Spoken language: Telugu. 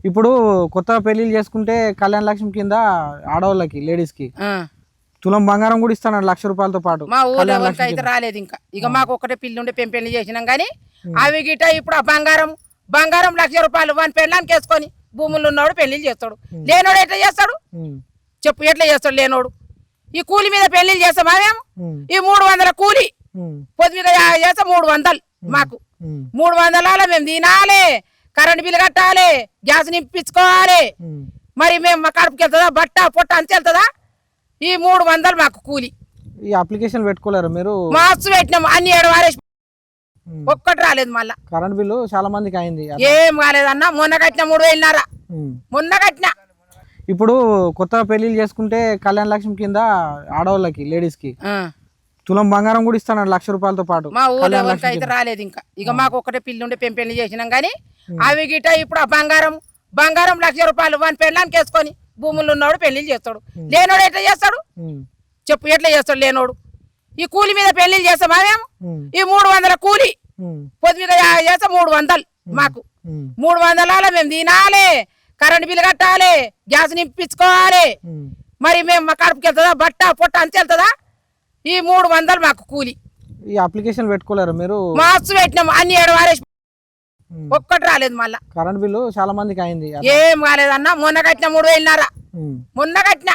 ఇప్పుడు కొత్త పెళ్లిళ్ళు చేసుకుంటే కళ్యాణ లక్ష్మి కింద ఆడవాళ్ళకి లేడీస్ కి తులం బంగారం కూడా ఇస్తాను ₹1,00,000 పాటు. మా ఊళ్ళో ఎవరికి అయితే రాలేదు ఇంకా. ఇక మాకు ఒకటే పిల్లి ఉండే పెళ్లి చేసినాం కానీ అవి గిట ఇప్పుడు ఆ బంగారం ₹1,00,000 వాని పెళ్ళానికి వేసుకొని భూములు ఉన్నవాడు పెళ్లి చేస్తాడు. లేనోడు ఎట్లా చేస్తాడు చెప్పు? ఎట్లా చేస్తాడు లేనోడు? ఈ కూలి మీద పెళ్లి చేస్తామా మేము? ఈ 300 కూలి పొద్దు మీద చేస్తే 300 మాకు 300 మేము తినాలి, కరెంట్ బిల్లు కట్టాలి, గ్యాస్ నింపించుకోవాలి. మరి మేము మా కడుపుకి వెళ్తుందా బట్ట పొట్ట అంత వెళ్తుందా? ఈ 300 మాకు కూలి. ఈ అప్లికేషన్ పెట్టుకోలేరు మీరు? మార్క్స్ పెట్టినాం అన్ని 7 వారేసి ఒక్కటి రాలేదు. మళ్ళా కరెంట్ బిల్లు చాలా మందికి అయింది. ఏం కాలేదన్న. మొన్న కట్టిన 3,000 మొన్న కట్టిన. ఇప్పుడు కొత్త పెళ్లిళ్ళు చేసుకుంటే కళ్యాణ లక్ష్మి కింద ఆడవాళ్ళకి లేడీస్ కి తులం బంగారం కూడా ఇస్తాను ₹1,00,000 పాటు. మా ఊళ్ళో ఎవరికి అయితే రాలేదు ఇంకా. ఇక మాకు ఒకటే పిల్లి ఉండే పెళ్లి చేసినాం కానీ అవి గిట ఇప్పుడు ఆ బంగారం ₹1,00,000 వాని పెళ్ళానికి వేసుకొని భూములు ఉన్నవాడు పెళ్లి చేస్తాడు. లేనోడు ఎట్లా చేస్తాడు చెప్పు? ఎట్లా చేస్తాడు లేనోడు? ఈ కూలి మీద పెళ్లి చేస్తామా మేము? ఈ 300 కూలి పొద్దు మీద చేస్తే 300 మాకు 300 మేము తినాలి, కరెంట్ బిల్లు కట్టాలి, గ్యాస్ నింపించుకోవాలి. మరి మేము మా కడుపుకి వెళ్తుందా బట్ట పొట్ట అంత వెళ్తుందా? ఈ 300 మాకు కూలి. ఈ అప్లికేషన్ పెట్టుకోలేరు మీరు? మార్క్స్ పెట్టినాం అన్ని 7 వారేసి ఒక్కటి రాలేదు. మళ్ళా కరెంట్ బిల్లు చాలా మందికి అయింది. ఏం కాలేదన్న. మొన్న కట్టిన 3,000 మొన్న కట్టిన.